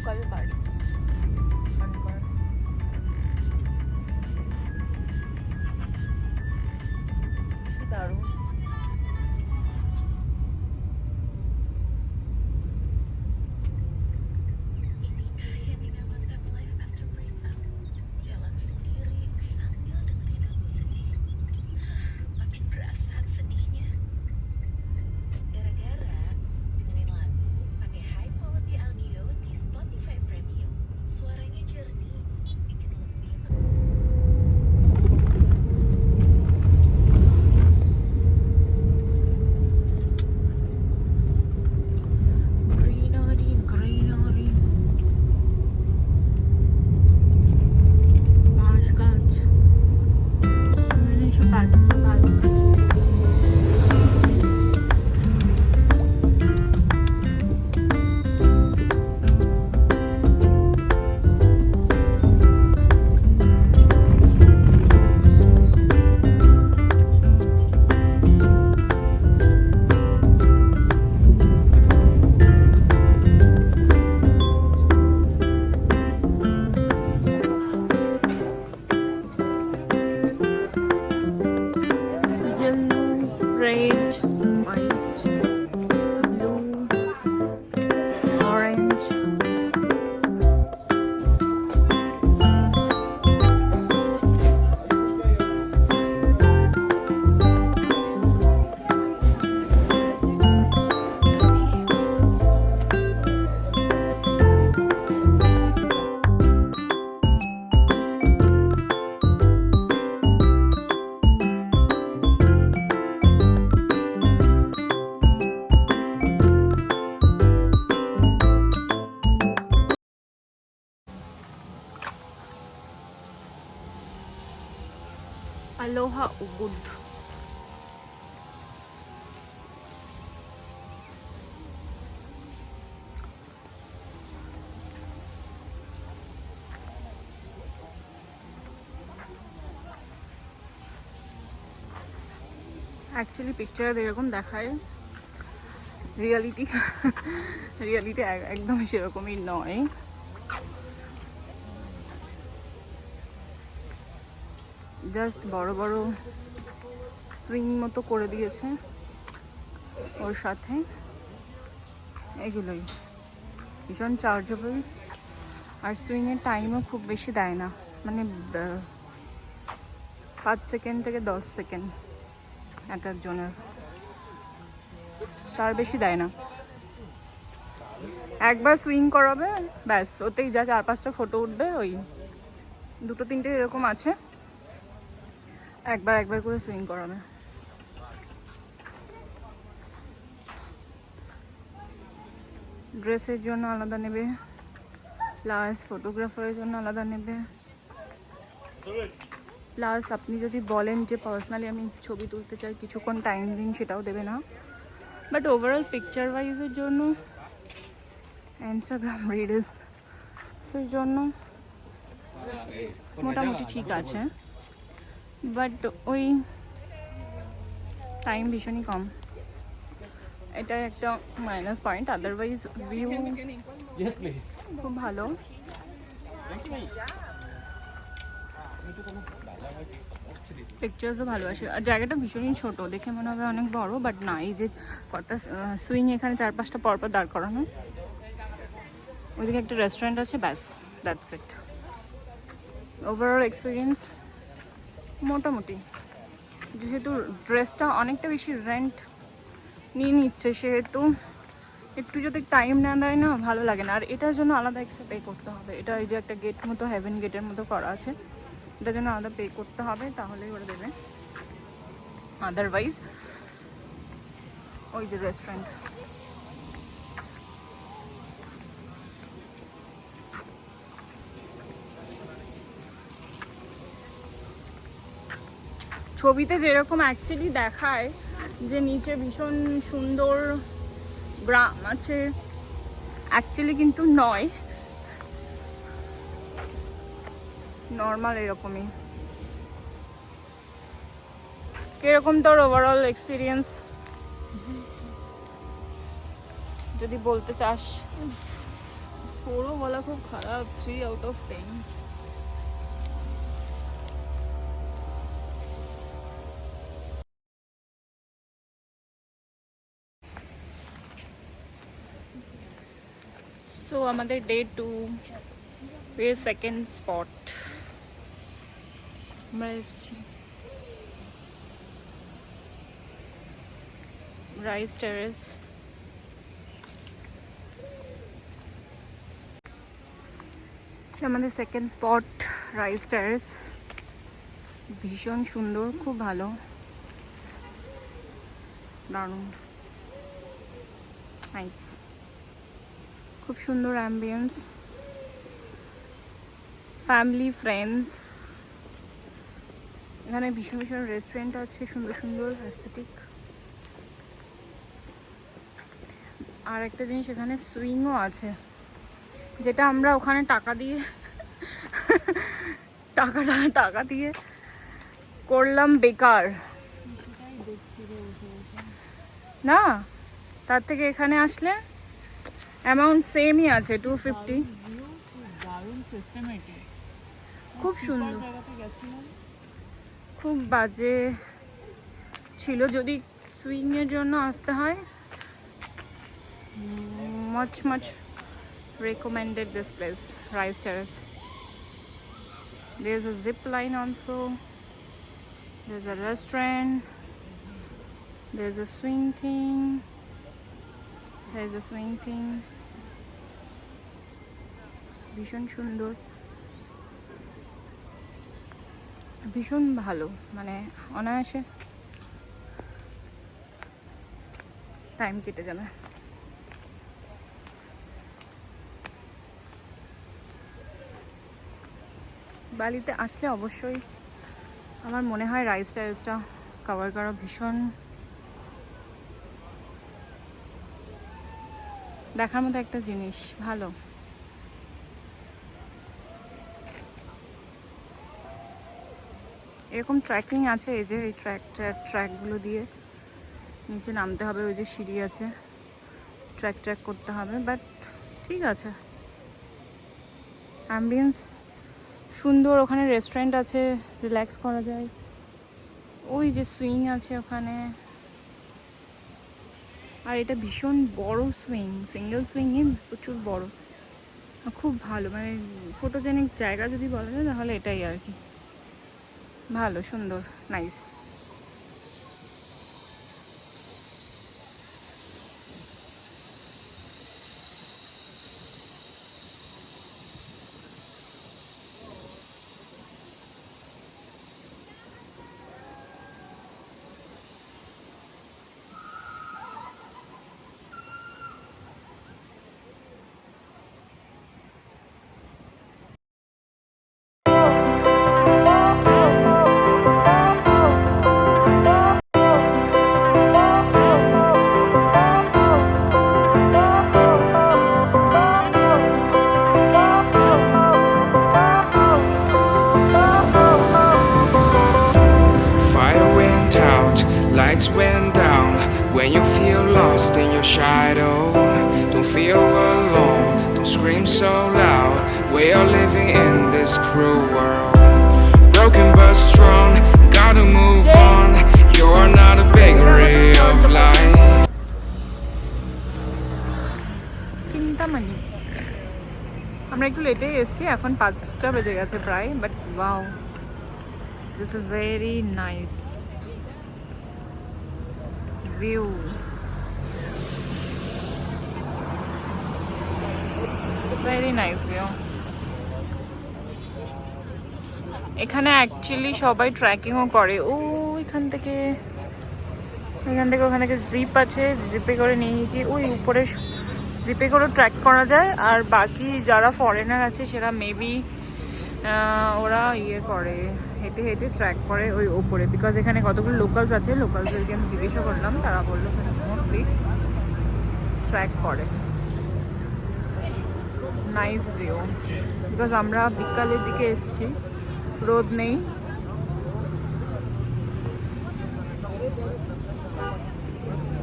Local বাড়ি ওখানকার। কি দারুণ। Aloha Ubud. অ্যাকচুয়ালি পিকচারে এরকম দেখায়, রিয়ালিটি একদম সেরকমই নয়। জাস্ট বড় বড় সুইং মতো করে দিয়েছে ওর সাথে, এগুলোই ভীষণ চার্জেবল। আর সুইংয়ের টাইমও খুব বেশি দেয় না, মানে 5 সেকেন্ড থেকে 10 সেকেন্ড এক একজনের, তার বেশি দেয় না। একবার সুইং করাবে ব্যাস, ওতেই যা 4-5টা ফটো উঠবে। ওই 2-3টে এরকম আছে, একবার করে সুইং করাবে। ড্রেসের জন্য আলাদা নেবে, প্লাস ফটোগ্রাফারের জন্য আলাদা নেবে, প্লাস আপনি যদি বলেন যে পার্সোনালি আমি ছবি তুলতে চাই, কিছুক্ষণ টাইম দিন, সেটাও দেবে না। বাট ওভারঅল পিকচার ওয়াইজের জন্য, ইনস্টাগ্রাম রিলসের জন্য মোটামুটি ঠিক আছে, বাট ওই টাইম ভীষণই কম, এটা একটা মাইনাস পয়েন্ট। আদারওয়াইজ ভিউ খুব ভালো। পিকচার্সও ভালো আসে। আর জায়গাটা ভীষণই ছোট, দেখে মনে হবে অনেক বড়, বাট না। এই যে কটা সুইং এখানে 4-5টা পরপর দাঁড় করানো, ওইদিকে একটা রেস্টুরেন্ট আছে, ব্যাস, দ্যাটস ইট। ওভারঅল এক্সপিরিয়েন্স মোটামুটি। যেহেতু ড্রেসটা অনেকটা বেশি রেন্ট নিয়ে নিচ্ছে, সেহেতু একটু যদি টাইম না দেয় না, ভালো লাগে না। আর এটার জন্য আলাদা এক্সট্রা পে করতে হবে। এটা এই যে একটা গেট মতো, হেভেন গেটের মতো করা আছে, এটার জন্য আলাদা পে করতে হবে, তাহলেই ওরা দেবে। আদারওয়াইজ ওই যে রেস্টুরেন্ট, ছবিতে যেরকম অ্যাকচুয়ালি দেখায় যে নিচে ভীষণ সুন্দর গ্রাম আছে, অ্যাকচুয়ালি কিন্তু নয়, নর্মাল এরকমই। কিরকম তোর ওভারঅল এক্সপিরিয়েন্স যদি বলতে চাস? 4ও বলা খুব খারাপ, 3 out of 10। সো আমাদের ডে 2 এর সেকেন্ড স্পট আমরা এসেছি রাইস টেরেস। আমাদের সেকেন্ড স্পট রাইস টেরেস, ভীষণ সুন্দর, খুব ভালো, দারুণ, নাইস, খুব সুন্দর অ্যাম্বিয়েন্স, ফ্যামিলি ফ্রেন্ডস। এখানে ভীষণ ভীষণ রেস্টুরেন্ট আছে, সুন্দর সুন্দর অ্যাস্থেটিক। আর একটা জিনিস, এখানে সুইংও আছে, যেটা আমরা ওখানে টাকা দিয়ে টাকা দিয়ে করলাম বেকার না, তার থেকে এখানে আসলে অ্যামাউন্ট সেমই আছে, 250। খুব সুন্দর, খুব বাজে ছিল। যদি সুইং এর জন্য আসতে হয়, much recommended this place, Rice Terrace. There's a zip line also, there's a restaurant, there's a swing thing, ভীষণ সুন্দর, ভীষণ ভালো, মানে অনায়াসে টাইম কেটে যাবে। বালিতে আসলে অবশ্যই আমার মনে হয় রাইস টেরেসটা কভার করা ভীষণ দেখার মতো একটা জিনিস, ভালো। এরকম ট্র্যাকিং আছে, এই যে এই ট্র্যাকগুলো দিয়ে নিচে নামতে হবে, ওই যে সিঁড়ি আছে, ট্র্যাক করতে হবে, বাট ঠিক আছে, অ্যাম্বিয়েন্স সুন্দর। ওখানে রেস্টুরেন্ট আছে, রিল্যাক্স করা যায়, ওই যে সুইং আছে ওখানে। আর এটা ভীষণ বড় সুইং, সিঙ্গেল সুইংই প্রচুর বড়, খুব ভালো, মানে ফটোজেনিক জায়গা যদি বলা যায় তাহলে এটাই আর কি, ভালো, সুন্দর, nice. Lights went down when you feel lost in your shadow. Don't feel alone, don't scream so loud. We are living in this cruel world. Broken but strong, gotta move on. You're not a bakery of life. Chintamani, আমরা একটু লেটে এসেছি, এখন 5টা বেজে গেছে প্রায়, but wow, this is very nice view. Very nice view. এখানে অ্যাকচুয়ালি সবাই ট্রেকিংও করে, ও এখান থেকে ওখান থেকে জিপ আছে, জিপে করে নিয়ে গিয়ে ওই উপরে জিপে করে ট্রেক করা যায়। আর বাকি যারা ফরেনার আছে সেটা মেবি ওরা ইয়ে করে, হেঁটে হেঁটে ট্র্যাক করে ওই ওপরে, বিকজ এখানে কতগুলো লোকালস আছে, লোকালসদেরকে আমি জিজ্ঞাসা করলাম, তারা বললো এখানে মোস্টলি ট্র্যাক করে। নাইস ভিউ, বিকজ আমরা বিকালের দিকে এসেছি, রোদ নেই,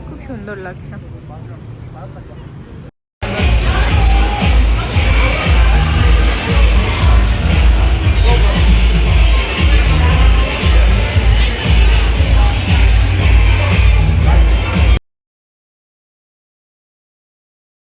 খুব সুন্দর লাগছে।